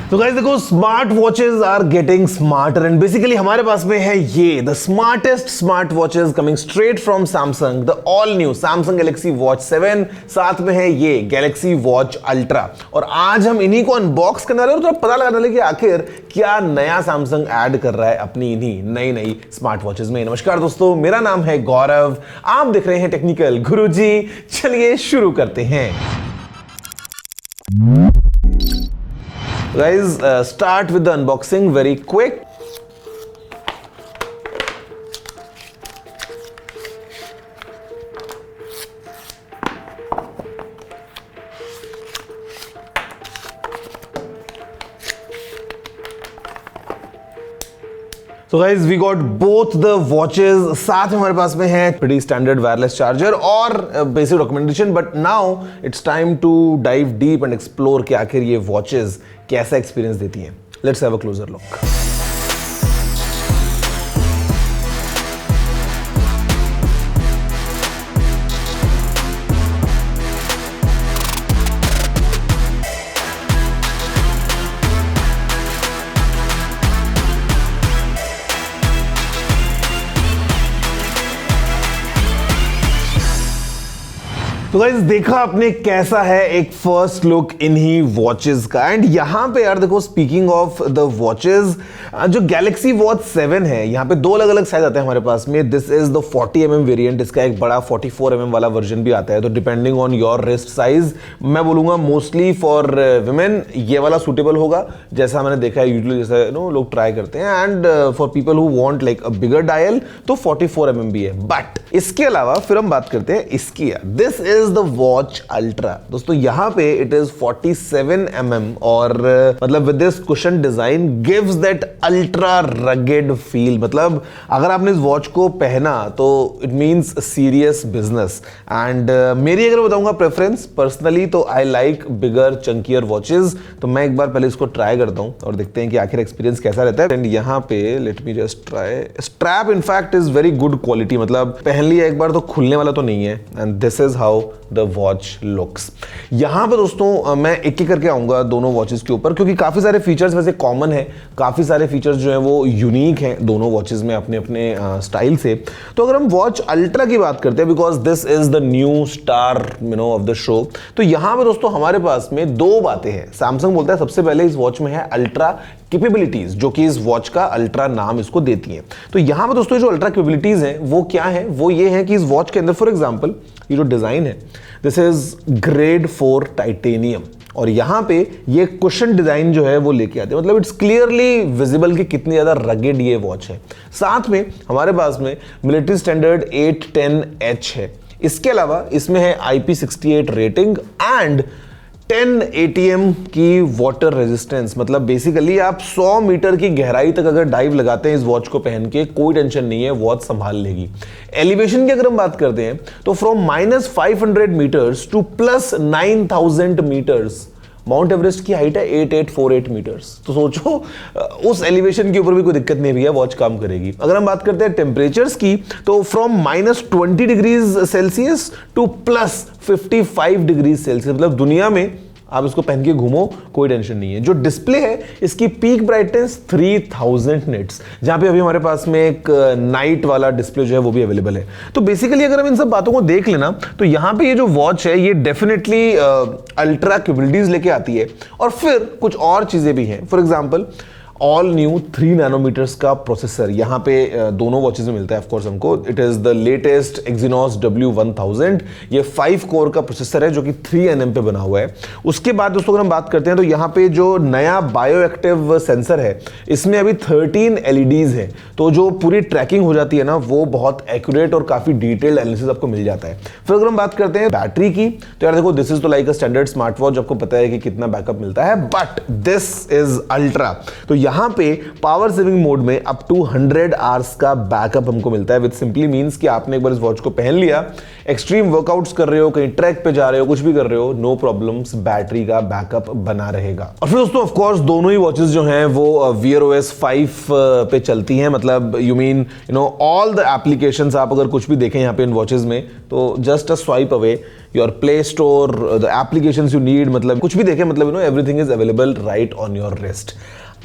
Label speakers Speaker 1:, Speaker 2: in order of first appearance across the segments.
Speaker 1: तो गाइस देखो, smart watches are getting smarter and basically हमारे पास में है ये the smartest smart watches coming straight from Samsung, the all new Samsung Galaxy Watch 7, साथ में है ये गैलेक्सी वॉच अल्ट्रा। और आज हम इन्हीं को अनबॉक्स करने वाले हैं और थोड़ा पता लगाने वाले कि आखिर क्या नया सैमसंग ऐड कर रहा है अपनी इन्हीं नई नई स्मार्ट वॉचेज में। नमस्कार दोस्तों, मेरा नाम है गौरव, आप देख रहे हैं टेक्निकल गुरुजी। चलिए शुरू करते हैं। Guys, start with the unboxing very quick. So guys, we got both the watches. साथ में हमारे पास में है pretty standard wireless charger और basic documentation, but now it's time to dive deep and explore कि आखिर ये watches कैसा experience देती हैं। Let's have a closer look. तो गाइस देखा आपने कैसा है एक फर्स्ट लुक इन्हीं वॉचेस का। एंड यहाँ पे यार देखो, स्पीकिंग ऑफ द वॉचेस, जो गैलेक्सी वॉच 7 है, यहाँ पे दो अलग अलग साइज आते हैं हमारे पास में। This is the 40mm variant, इसका एक बड़ा 44mm वाला वर्जन भी आता है। तो depending on your wrist size, मैं बोलूंगा मोस्टली फॉर विमेन ये वाला सूटेबल होगा, जैसा मैंने देखा है यूजुअली, जैसा लोग ट्राई करते हैं। And for people who want like a bigger dial तो 44mm भी है। बट इसके अलावा फिर हम बात करते हैं इसकी। This is the watch ultra. दोस्तों यहाँ पे इट इज 47mm और मतलब with this cushion design gives that ultra rugged feel. मतलब अगर आपने इस वॉच को पहना तो it means serious business. And मेरी अगर बताऊंगा प्रेफरेंस पर्सनली, तो आई लाइक बिगर चंकियर वॉचेस। तो मैं एक बार पहले इसको ट्राई करता हूं और देखते हैं कि आखिर एक्सपीरियंस कैसा रहता है। एंड यहाँ पे let me just try. Strap in fact is very good quality, मतलब पहन लिया एक बार तो खुलने वाला तो नहीं है। And this is how the watch looks. यहां पे दोस्तों मैं एक एक करके आऊंगा दोनों वॉचेस के ऊपर, क्योंकि काफी सारे फीचर्स वैसे कॉमन है, काफी सारे फीचर्स जो है वो यूनिक हैं दोनों वॉचेस में अपने अपने स्टाइल से। तो अगर हम वॉच अल्ट्रा की बात करते हैं, because this is the new star of the show, तो यहां पे दोस्तों हमारे पास में दो बातें हैं। सैमसंग बोलता है सबसे पहले इस वॉच में है अल्ट्रा कैपेबिलिटीज, जो कि इस वॉच का अल्ट्रा नाम इसको देती हैं। तो यहां पे दोस्तों जो अल्ट्रा कैपेबिलिटीज हैं वो क्या है, वो ये है कि इस वॉच के अंदर फॉर एग्जांपल ये जो डिजाइन है, दिस इज ग्रेड 4 टाइटेनियम, और यहां पे ये कुशन डिजाइन जो है वो लेके आते हैं। मतलब इट्स क्लियरली विजिबल कि कितनी ज्यादा रगेड ये वॉच है। साथ में हमारे पास में मिलिट्री स्टैंडर्ड 810H है। इसके अलावा इसमें है IP68 रेटिंग एंड 10 ATM की वाटर रेजिस्टेंस। मतलब बेसिकली आप 100 मीटर की गहराई तक अगर डाइव लगाते हैं इस वॉच को पहन के, कोई टेंशन नहीं है, वॉच संभाल लेगी। एलिवेशन की अगर हम बात करते हैं तो from -500 metres to +9000 metres Mount Everest की हाइट है 8848 मीटर्स। तो सोचो उस एलिवेशन के ऊपर भी कोई दिक्कत नहीं है, वॉच काम करेगी। अगर हम बात करते हैं टेम्परेचर्स की, तो from -20 degrees Celsius to +55 degrees Celsius, मतलब दुनिया में आप इसको पहन के घूमो, कोई टेंशन नहीं है। जो डिस्प्ले है इसकी पीक ब्राइटनेस 3000 निट्स, जहां पे अभी हमारे पास में एक नाइट वाला डिस्प्ले जो है वो भी अवेलेबल है। तो बेसिकली अगर हम इन सब बातों को देख लेना, तो यहां पे ये जो वॉच है ये डेफिनेटली अल्ट्रा कैपेबिलिटीज लेके आती है। और फिर कुछ और चीजें भी हैं। For example all new 3 nanometres का प्रोसेसर यहाँ पे दोनों वॉचेस में मिलता है। ऑफ कोर्स हमको it is the latest Exynos W1000। ये 5 कोर का प्रोसेसर है जो कि 3nm पे बना हुआ है। उसके बाद दोस्तों अगर हम बात करते हैं तो यहाँ पे जो नया बायो एक्टिव सेंसर है, इसमें अभी 13 LEDs है। तो जो पूरी ट्रैकिंग हो जाती है ना, वो बहुत एक्यूरेट और काफी डिटेल्ड एनालिसिस आपको मिल जाता है। फिर अगर हम बात करते हैं बैटरी की, तो यार देखो दिस इज तो like a standard smart watch, आपको पता है कि कितना बैकअप मिलता है। But this is ultra. तो यहाँ पे पावर सेविंग मोड में अप टू 100 आवर्स का बैकअप हमको मिलता है, विच सिंपली मीन्स कि आपने एक बार इस वॉच को पहन लिया, एक्सट्रीम वर्कआउट्स कर रहे हो, कहीं ट्रैक पे जा रहे हो, कुछ भी कर रहे हो, नो प्रॉब्लम्स, बैटरी का बैकअप बना रहेगा। और फिर दोस्तों ऑफ कोर्स दोनों ही वॉचेस जो हैं वो Wear OS 5 पे चलती हैं, मतलब you mean all the applications आप अगर कुछ भी देखें यहाँ पे इन वॉचेस में तो just a swipe away your play store, the applications you need, मतलब कुछ भी देखें, मतलब everything is available right on your wrist.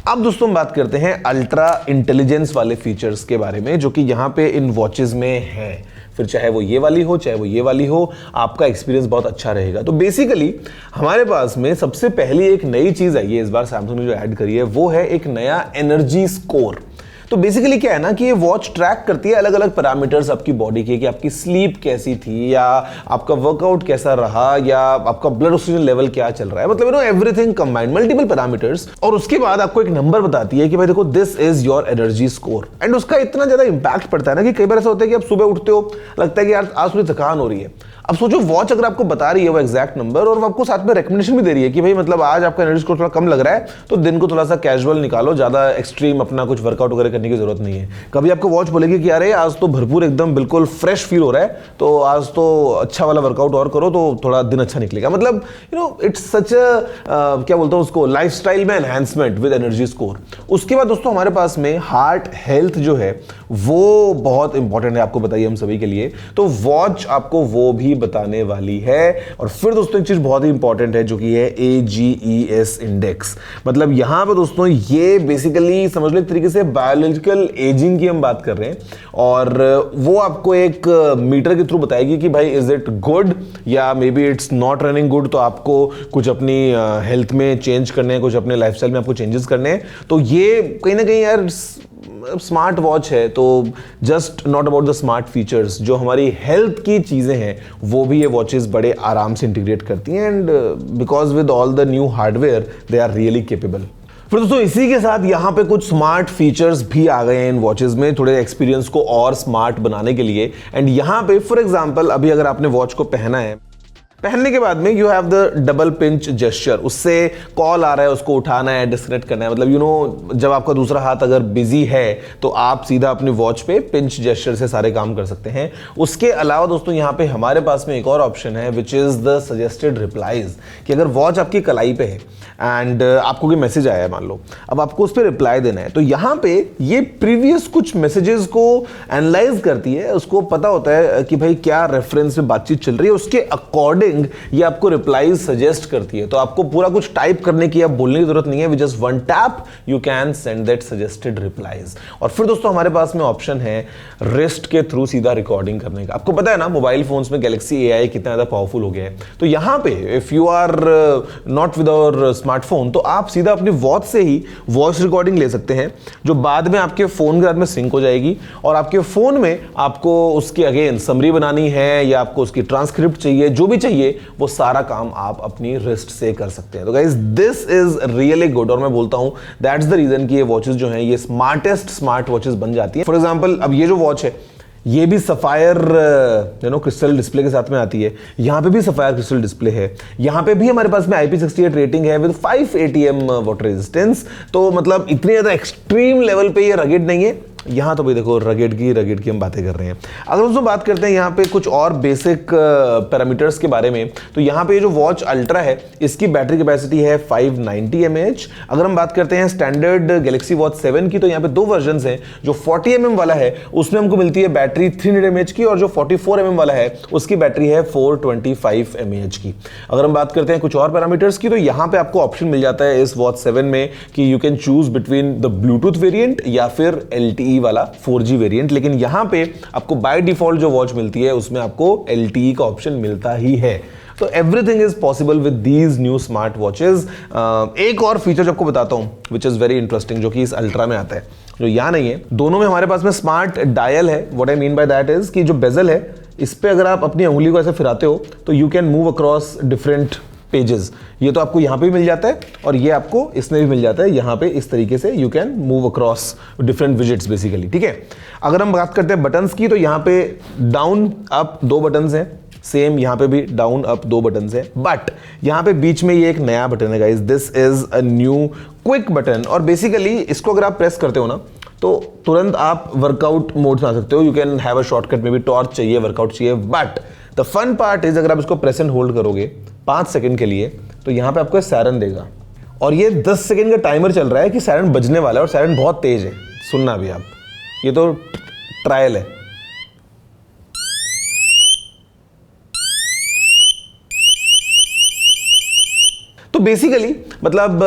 Speaker 1: अब दोस्तों हम बात करते हैं अल्ट्रा इंटेलिजेंस वाले फीचर्स के बारे में जो कि यहाँ पे इन वॉचेस में है। फिर चाहे वो ये वाली हो चाहे वो ये वाली हो, आपका एक्सपीरियंस बहुत अच्छा रहेगा। तो बेसिकली हमारे पास में सबसे पहली एक नई चीज आई है इस बार सैमसंग ने जो ऐड करी है, वो है एक नया एनर्जी स्कोर। तो बेसिकली क्या है ना कि ये वॉच ट्रैक करती है अलग अलग पैरामीटर्स आपकी बॉडी के, कि आपकी स्लीप कैसी थी या आपका वर्कआउट कैसा रहा या आपका ब्लड ऑक्सीजन लेवल क्या चल रहा है, मतलब एवरीथिंग कंबाइंड, मल्टीपल पैरामीटर्स। और उसके बाद आपको एक नंबर बताती है कि भाई देखो this is your energy score. And उसका इतना ज्यादा इंपैक्ट पड़ता है ना कि कई बार ऐसा होता है कि आप सुबह उठते हो, लगता है कि यार आज थोड़ी थकान हो रही है। अब सोचो वॉच अगर आपको बता रही है वो एग्जैक्ट नंबर और वो आपको साथ में रेकमेंडेशन भी दे रही है कि भाई मतलब आज आपका एनर्जी स्कोर थोड़ा कम लग रहा है तो दिन को थोड़ा सा कैजुअल निकालो, ज्यादा एक्सट्रीम अपना कुछ वर्कआउट वगैरह करने की जरूरत नहीं है। कभी आपको वॉच बोलेगी कि अरे आज तो भरपूर एकदम बिल्कुल फ्रेश फील हो रहा है तो आज तो अच्छा वाला वर्कआउट और करो तो थोड़ा दिन अच्छा निकलेगा, मतलब इट्स सच क्या बोलता हूँ उसको, लाइफस्टाइल में एनहांसमेंट विद एनर्जी स्कोर। उसके बाद दोस्तों हमारे पास में हार्ट हेल्थ जो है वो बहुत इंपॉर्टेंट है, आपको बताइए हम सभी के लिए, तो वॉच आपको वो भी बताने वाली है। और फिर दोस्तों एक चीज बहुत ही इंपॉर्टेंट है जो कि है AGES इंडेक्स, मतलब यहां पे दोस्तों ये बेसिकली समझ लो एक तरीके से बायोलॉजिकल एजिंग की हम बात कर रहे हैं और वो आपको एक मीटर के थ्रू बताएगी कि भाई इज इट गुड या may be it's not running good, तो आपको कुछ अपनी हेल्थ में चेंज करने हैं, कुछ अपने लाइफस्टाइल में आपको चेंजेस करने हैं। तो ये कहीं ना कहीं यार स्मार्ट वॉच है तो just not about the smart features, जो हमारी हेल्थ की चीजें हैं वो भी ये वॉचेस बड़े आराम से इंटीग्रेट करती हैं and because with all the new hardware they are really capable. फिर दोस्तों इसी के साथ यहाँ पे कुछ स्मार्ट फीचर्स भी आ गए हैं इन वॉचेस में थोड़े एक्सपीरियंस को और स्मार्ट बनाने के लिए। एंड यहाँ पे फॉर एग्जांपल अभी अगर आपने वॉच को पहना है, पहनने के बाद में you have the double pinch gesture, उससे कॉल आ रहा है उसको उठाना है, डिस्कनेक्ट करना है, मतलब जब आपका दूसरा हाथ अगर बिजी है तो आप सीधा अपनी वॉच पे पिंच जेस्चर से सारे काम कर सकते हैं। उसके अलावा दोस्तों यहाँ पे हमारे पास में एक और ऑप्शन है which is the suggested replies, कि अगर वॉच आपकी कलाई पे है एंड आपको कोई मैसेज आया है मान लो, अब आपको उस पर रिप्लाई देना है, तो यहाँ पे ये प्रीवियस कुछ मैसेजेस को एनालाइज करती है, उसको पता होता है कि भाई क्या रेफरेंस में बातचीत चल रही है, उसके अकॉर्डिंग ये आपको रिप्लाईज सजेस्ट करती है। तो आपको पूरा कुछ टाइप करने की या बोलने की जरूरत नहीं है, with just one tap you can send that suggested replies. और फिर दोस्तों हमारे पास में ऑप्शन है रिस्ट के थ्रू सीधा रिकॉर्डिंग करने का। आपको पता है ना मोबाइल फोन्स में गैलेक्सी AI कितना ज्यादा पावरफुल हो गया है, तो यहां पे if you are not with our smartphone तो आप सीधा अपनी वॉच से ही वॉइस रिकॉर्डिंग ले सकते हैं, जो बाद में आपके फोन के साथ में सिंक हो जाएगी और आपके फोन में आपको उसकी अगेन समरी बनानी है या आपको उसकी ट्रांसक्रिप्ट चाहिए, जो भी चाहिए वो सारा काम आप अपनी रिस्ट से कर सकते हैं। तो guys this is really good और मैं बोलता हूं दैट्स द रीजन कि ये वॉचेस जो हैं ये स्मार्टेस्ट स्मार्ट वॉचेस बन जाती हैं। फॉर एग्जांपल अब ये जो वॉच है ये भी सफायर क्रिस्टल डिस्प्ले के साथ में आती है, यहां पे भी सफायर क्रिस्टल डिस्प्ले है, यहां पे भी हमारे पास में IP68 रेटिंग है विद 5 ATM वाटर रेजिस्टेंस, तो मतलब इतनी ज्यादा एक्सट्रीम लेवल पे ये रगेड नहीं है। यहाँ तो भाई देखो रगेड की हम बातें कर रहे हैं। अगर उसमें बात करते हैं यहाँ पे कुछ और बेसिक पैरामीटर्स के बारे में, तो यहाँ पे जो वॉच अल्ट्रा है इसकी बैटरी कैपेसिटी है 590 mAh। अगर हम बात करते हैं स्टैंडर्ड गैलेक्सी वॉच 7 की, तो यहाँ पे दो वर्जन हैं, जो 40 mm वाला है उसमें हमको मिलती है बैटरी 300 mAh की और जो 44 mm वाला है उसकी बैटरी है 425 mAh की। अगर हम बात करते हैं कुछ और पैरामीटर्स की, तो यहाँ पे आपको ऑप्शन मिल जाता है इस वॉच 7 में कि you can choose between the Bluetooth variant या फिर LTE वाला 4G वेरिएंट, लेकिन यहां पे आपको बाय डिफॉल्ट जो वॉच मिलती है उसमें आपको LTE का ऑप्शन मिलता ही है। तो everything is possible with these new smart watches. एक और फीचर जो आपको बताता हूं विच इज वेरी इंटरेस्टिंग, जो कि इस अल्ट्रा में आता है, जो यहां नहीं है। दोनों में हमारे पास में स्मार्ट डायल है। What I mean by that is कि जो बेजल है इस पे अगर आप अपनी उंगली को ऐसे फिराते हो तो you can move across different pages. ये तो आपको यहाँ पे भी मिल जाता है और ये आपको इसमें भी मिल जाता है, यहाँ पे इस तरीके से you can move across different widgets basically, ठीक है। अगर हम बात करते हैं बटन्स की, तो यहाँ पे डाउन अप दो बटन्स हैं, सेम यहाँ पे भी डाउन अप 2 बटन है, बट यहाँ पे बीच में ये एक नया बटन है guys, this is a new quick button. और बेसिकली इसको अगर आप प्रेस करते हो ना तो तुरंत आप वर्कआउट मोड में आ सकते हो। You can have a shortcut में भी, टॉर्च चाहिए, वर्कआउट चाहिए, but the fun part is अगर आप इसको प्रेस एंड होल्ड करोगे 5 सेकंड के लिए तो यहाँ पे आपको सायरन देगा और ये 10 सेकंड का टाइमर चल रहा है कि सायरन बजने वाला है और सायरन बहुत तेज है, सुनना भी आप, ये तो ट्रायल है। तो बेसिकली मतलब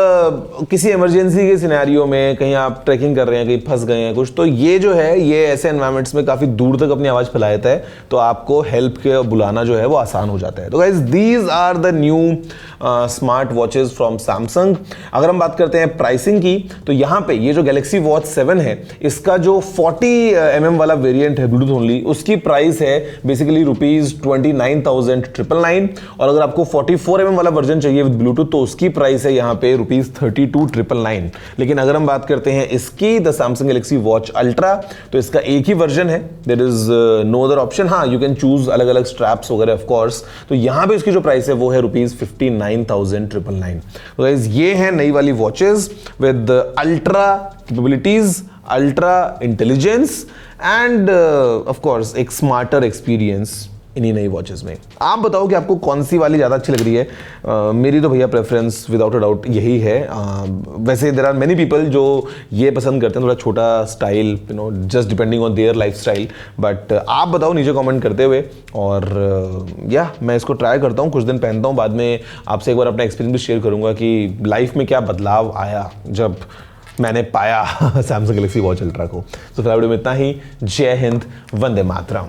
Speaker 1: किसी इमरजेंसी के सिनेरियो में कहीं आप ट्रैकिंग कर रहे हैं, कहीं फंस गए हैं कुछ, तो ये जो है ये ऐसे एनवायरमेंट्स में काफ़ी दूर तक अपनी आवाज़ फैला देता है, तो आपको हेल्प के बुलाना जो है वो आसान हो जाता है। तो guys these are the new smart watches from Samsung. अगर हम बात करते हैं प्राइसिंग की तो यहाँ पे ये जो गैलेक्सी वॉच 7 है इसका जो 40 mm वाला वेरिएंट है ब्लूटूथ ओनली, उसकी प्राइस है बेसिकली ₹29,999 और अगर आपको 44 mm वाला वर्जन चाहिए विद ब्लूटूथ तो उसकी प्राइस है यहाँ पे ₹32,999। लेकिन अगर हम बात करते हैं इसकी the Samsung Galaxy Watch Ultra तो इसका एक ही वर्जन है, there is no other option. हाँ, यू कैन चूज अलग अलग स्ट्रैप्स वगैरह ऑफ कोर्स। तो यहाँ पे इसकी जो प्राइस है वो है ₹59,999। तो गाइस ये है नई वाली watches with ultra capabilities, ultra intelligence end of course एक स्मार्टर एक्सपीरियंस इन्हीं नई वॉचेस में। आप बताओ कि आपको कौन सी वाली ज़्यादा अच्छी लग रही है। मेरी तो भैया प्रेफरेंस विदाउट अ डाउट यही है। वैसे देयर आर मेनी पीपल जो ये पसंद करते हैं थोड़ा छोटा style, you know, just depending on their life style. But आप बताओ नीचे कमेंट करते हुए और या मैं इसको ट्राई करता हूँ, कुछ दिन पहनता हूँ, बाद में आपसे एक बार अपना एक्सपीरियंस भी शेयर करूँगा कि लाइफ में क्या बदलाव आया जब मैंने पाया सैमसंग गैलेक्सी वॉच अल्ट्रा को। तो फिलहाल वीडियो में इतना ही। जय हिंद, वंदे मातरम।